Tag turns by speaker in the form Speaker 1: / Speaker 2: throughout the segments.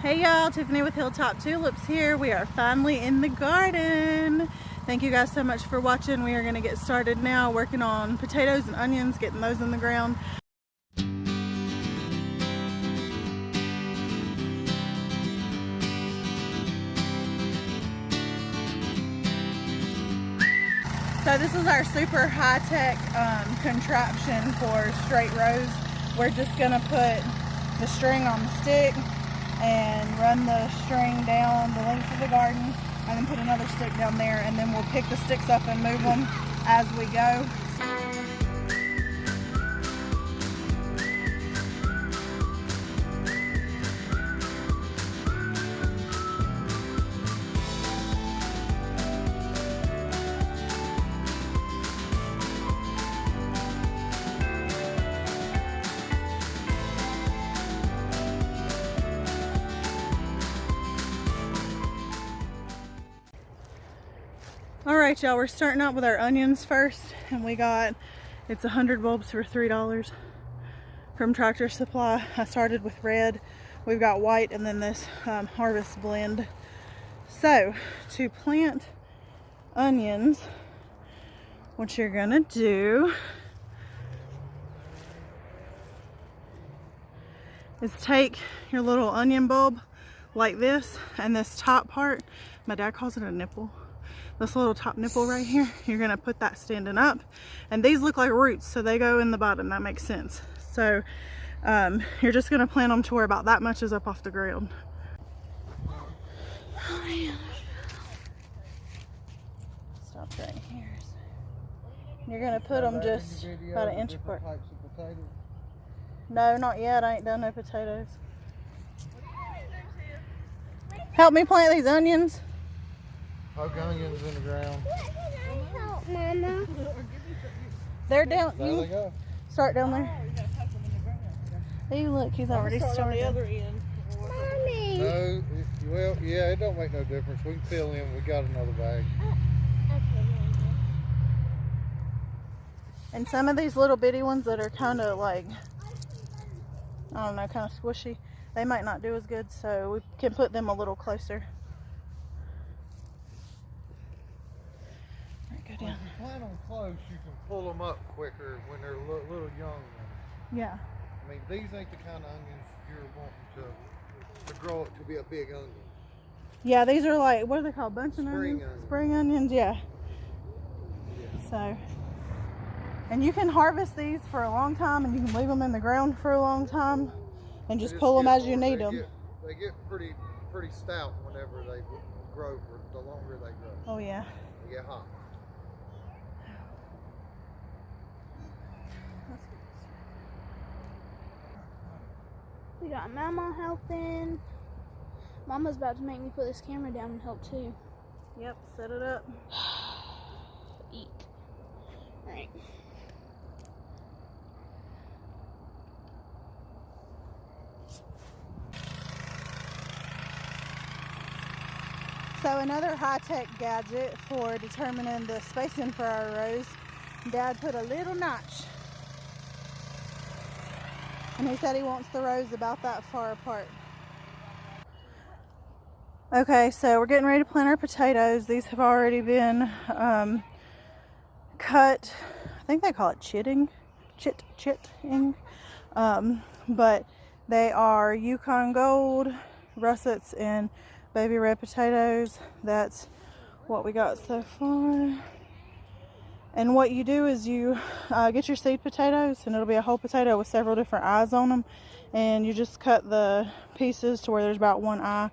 Speaker 1: Hey y'all, Tiffany with Hilltop Tulips here. We are finally in the garden. Thank you guys so much for watching. We are going to get started now working on potatoes and onions, getting those in the ground. So this is our super high-tech contraption for straight rows. We're just going to put the string on the stick and run the string down the length of the garden, and then put another stick down there, and then we'll pick the sticks up and move them as we go. Alright y'all, we're starting out with our onions first, and we got, it's 100 bulbs for $3 from Tractor Supply. I started with red, we've got white, and then this harvest blend. So, to plant onions, what you're gonna do is take your little onion bulb like this, and this top part, my dad calls it a nipple, this little top nipple right here, you're gonna put that standing up, and these look like roots, so they go in the bottom. That makes sense. So you're just gonna plant them to where about that much is up off the ground. Stop right here. You're gonna put them just about an inch apart. No, not yet. I ain't done no potatoes. Help me plant these onions.
Speaker 2: Poke onions in the ground.
Speaker 3: Help, Mama.
Speaker 1: They're down.
Speaker 2: There they go.
Speaker 1: Start down there. Hey, look, he's already started.
Speaker 3: Mommy.
Speaker 2: No, well, yeah, it don't make no difference. We can fill in. We got another bag.
Speaker 1: And some of these little bitty ones that are kind of like, I don't know, kind of squishy, they might not do as good, so we can put them a little closer.
Speaker 2: If you plant them close, you can pull them up quicker when they're a little young.
Speaker 1: Yeah.
Speaker 2: I mean, these ain't the kind of onions you're wanting to grow it to be a big onion.
Speaker 1: Yeah, these are like, what are they called? Bunching onions?
Speaker 2: Onions.
Speaker 1: Spring onions, yeah. So, and you can harvest these for a long time, and you can leave them in the ground for a long time, and just pull them as you need them.
Speaker 2: They get pretty stout whenever they grow, for the longer they grow.
Speaker 1: Oh yeah.
Speaker 2: They get hot.
Speaker 3: We got Mama helping. Mama's about to make me put this camera down and help too.
Speaker 1: Yep, set it up.
Speaker 3: Eek. Alright.
Speaker 1: So another high-tech gadget for determining the spacing for our rows, Dad put a little notch. And he said he wants the rows about that far apart. Okay, so we're getting ready to plant our potatoes. These have already been cut. I think they call it chitting, but they are Yukon Gold, russets, and baby red potatoes. That's what we got so far. And what you do is you get your seed potatoes, and it'll be a whole potato with several different eyes on them, and you just cut the pieces to where there's about one eye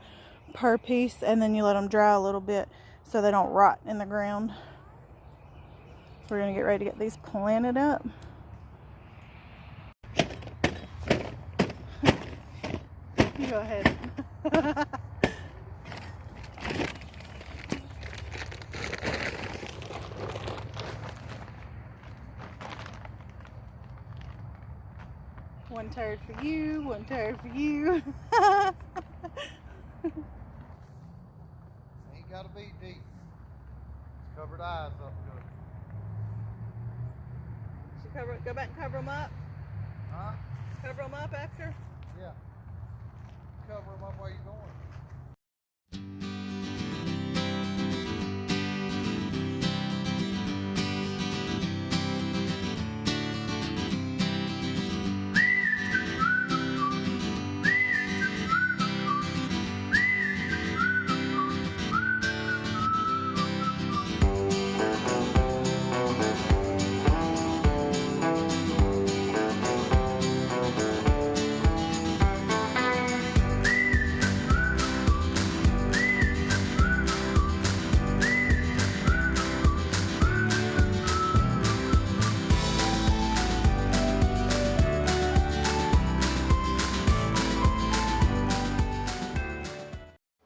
Speaker 1: per piece, and then you let them dry a little bit so they don't rot in the ground. So we're going to get ready to get these planted up. You go ahead. One turd for you, one turd for you.
Speaker 2: Ain't gotta be deep. Covered eyes up good.
Speaker 1: So go back and cover them up.
Speaker 2: Huh?
Speaker 1: Cover them up after.
Speaker 2: Yeah. cover them up while you're going.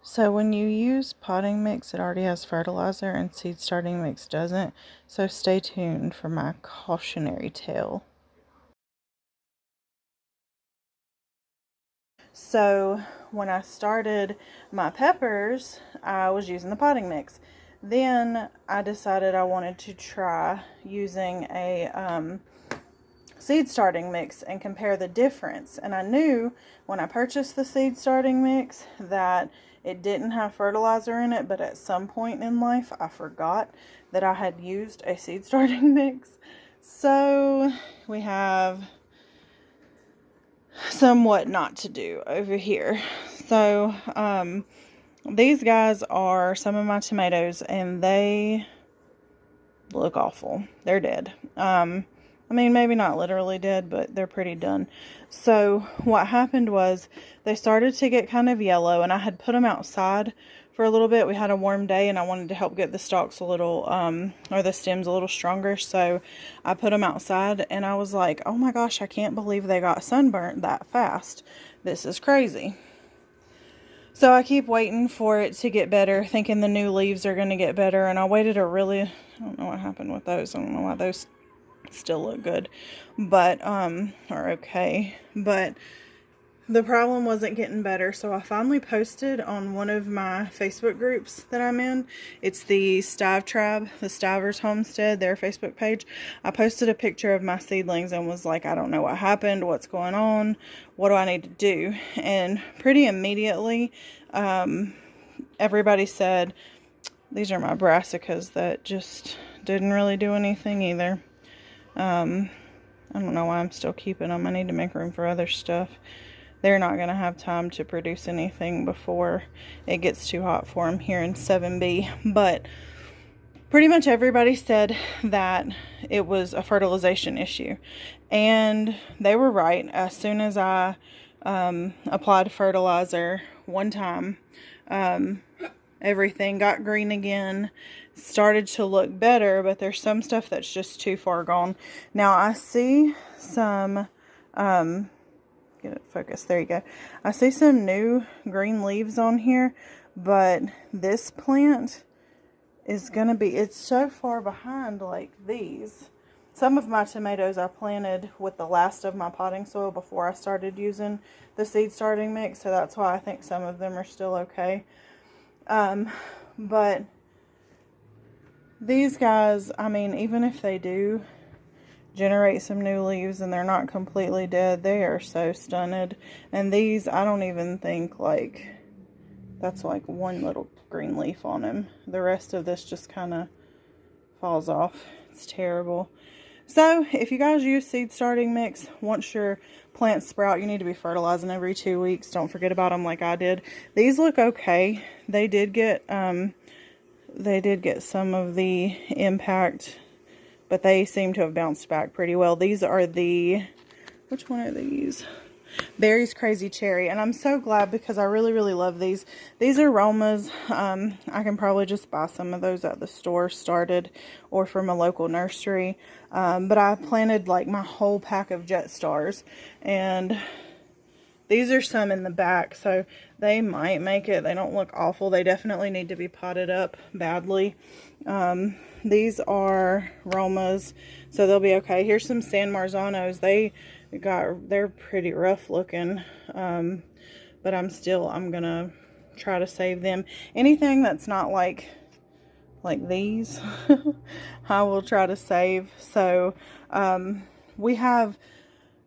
Speaker 1: So when you use potting mix, it already has fertilizer and seed starting mix doesn't. So stay tuned for my cautionary tale. So when I started my peppers, I was using the potting mix. Then I decided I wanted to try using a seed starting mix and compare the difference. And I knew when I purchased the seed starting mix that it didn't have fertilizer in it, but at some point in life I forgot that I had used a seed starting mix. So we have somewhat not to do over here. So these guys are some of my tomatoes and they look awful. They're dead. I mean, maybe not literally dead, but they're pretty done. So what happened was they started to get kind of yellow, and I had put them outside for a little bit. We had a warm day, and I wanted to help get the stalks a little, or the stems a little stronger. So I put them outside, and I was like, oh my gosh, I can't believe they got sunburnt that fast. This is crazy. So I keep waiting for it to get better, thinking the new leaves are going to get better. And I waited I don't know what happened with those. I don't know why those still look good, but, or okay. But the problem wasn't getting better. So I finally posted on one of my Facebook groups that I'm in. It's the Stive Tribe, the Stivers Homestead, their Facebook page. I posted a picture of my seedlings and was like, I don't know what happened. What's going on? What do I need to do? And pretty immediately, everybody said, these are my brassicas that just didn't really do anything either. I don't know why I'm still keeping them. I need to make room for other stuff. They're not going to have time to produce anything before it gets too hot for them here in 7B. But pretty much everybody said that it was a fertilization issue. And they were right. As soon as I applied fertilizer one time, everything got green again, started to look better, but there's some stuff that's just too far gone. Now I see some, get it focused, there you go. I see some new green leaves on here, but this plant is gonna be, it's so far behind like these. Some of my tomatoes I planted with the last of my potting soil before I started using the seed starting mix, so that's why I think some of them are still okay. But these guys, I mean, even if they do generate some new leaves and they're not completely dead, they are so stunted. And these, I don't even think, like, that's like one little green leaf on them. The rest of this just kind of falls off. It's terrible. So if you guys use seed starting mix, once your plants sprout, you need to be fertilizing every 2 weeks. Don't forget about them like I did. These look okay. They did get some of the impact, but they seem to have bounced back pretty well. These are the, which one are these? Berry's Crazy Cherry, and I'm so glad because I really, really love these. These are Romas. I can probably just buy some of those at the store started or from a local nursery. But I planted like my whole pack of Jet Stars, and these are some in the back, so they might make it. They don't look awful. They definitely need to be potted up badly. These are Romas, so they'll be okay. Here's some San Marzanos. They're pretty rough looking, but I'm gonna try to save them. Anything that's not like these, I will try to save. So we have,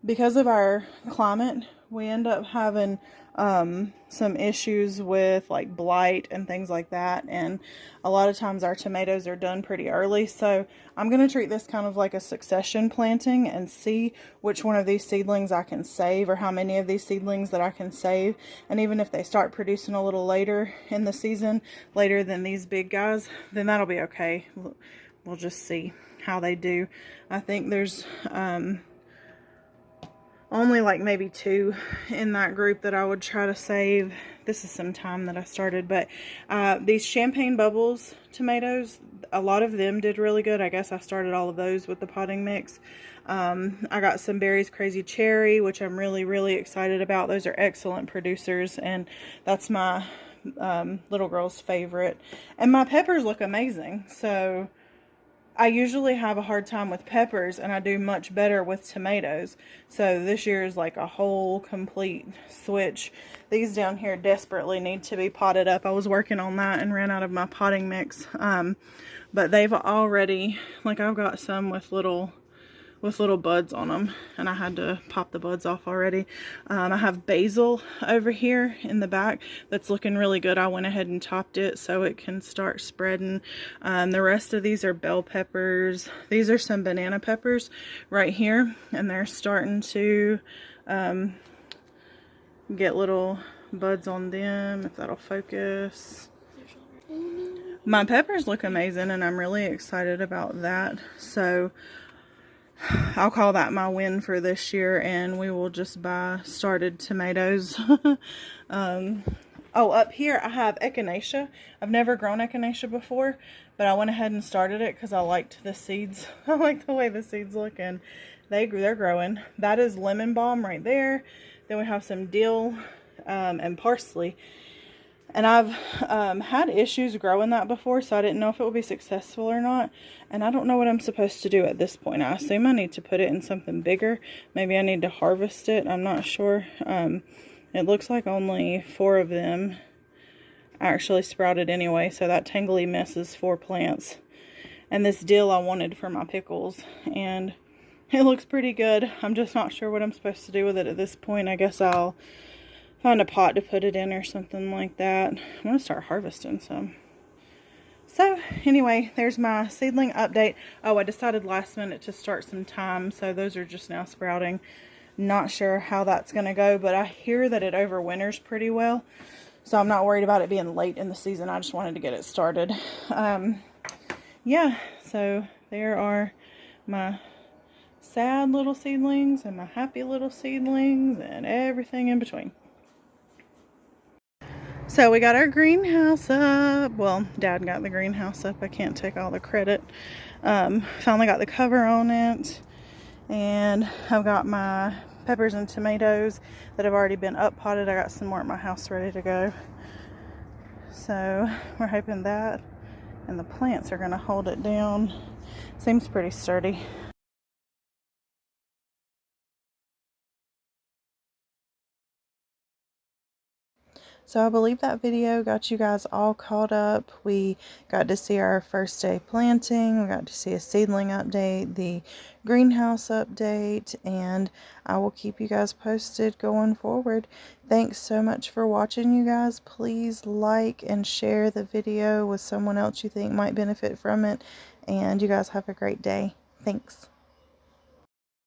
Speaker 1: because of our climate, we end up having some issues with like blight and things like that, and a lot of times our tomatoes are done pretty early. So I'm going to treat this kind of like a succession planting and see which one of these seedlings I can save, or how many of these seedlings that I can save. And even if they start producing a little later in the season, later than these big guys, then that'll be okay. We'll just see how they do. I think there's only like maybe 2 in that group that I would try to save. This is some time that I started, but these champagne bubbles tomatoes, a lot of them did really good. I guess I started all of those with the potting mix. I got some Berry's Crazy Cherry, which I'm really excited about. Those are excellent producers, and that's my little girl's favorite. And my peppers look amazing. So I usually have a hard time with peppers, and I do much better with tomatoes. So this year is like a whole complete switch. These down here desperately need to be potted up. I was working on that and ran out of my potting mix. But they've already, like, I've got some with little buds on them, and I had to pop the buds off already. I have basil over here in the back that's looking really good. I went ahead and topped it so it can start spreading. The rest of these are bell peppers. These are some banana peppers right here, and they're starting to get little buds on them, if that'll focus. My peppers look amazing, and I'm really excited about that. So I'll call that my win for this year, and we will just buy started tomatoes. Oh, up here I have echinacea. I've never grown echinacea before, but I went ahead and started it because I liked the seeds. I like the way the seeds look, and they're growing. That is lemon balm right there. Then we have some dill and parsley. And I've had issues growing that before, so I didn't know if it would be successful or not. And I don't know what I'm supposed to do at this point. I assume I need to put it in something bigger. Maybe I need to harvest it. I'm not sure. It looks like only 4 of them actually sprouted anyway, so that tangly mess is 4 plants. And this dill I wanted for my pickles, and it looks pretty good. I'm just not sure what I'm supposed to do with it at this point. I guess I'll find a pot to put it in or something like that. I'm going to start harvesting some. So anyway, there's my seedling update. Oh, I decided last minute to start some thyme, so those are just now sprouting. Not sure how that's going to go, but I hear that it overwinters pretty well, so I'm not worried about it being late in the season. I just wanted to get it started. Yeah, so there are my sad little seedlings and my happy little seedlings and everything in between. So we got our greenhouse up. Well, Dad got the greenhouse up. I can't take all the credit. Finally got the cover on it. And I've got my peppers and tomatoes that have already been up potted. I got some more at my house ready to go. So we're hoping that and the plants are going to hold it down. Seems pretty sturdy. So I believe that video got you guys all caught up. We got to see our first day planting. We got to see a seedling update, the greenhouse update, and I will keep you guys posted going forward. Thanks so much for watching, you guys. Please like and share the video with someone else you think might benefit from it. And you guys have a great day. Thanks.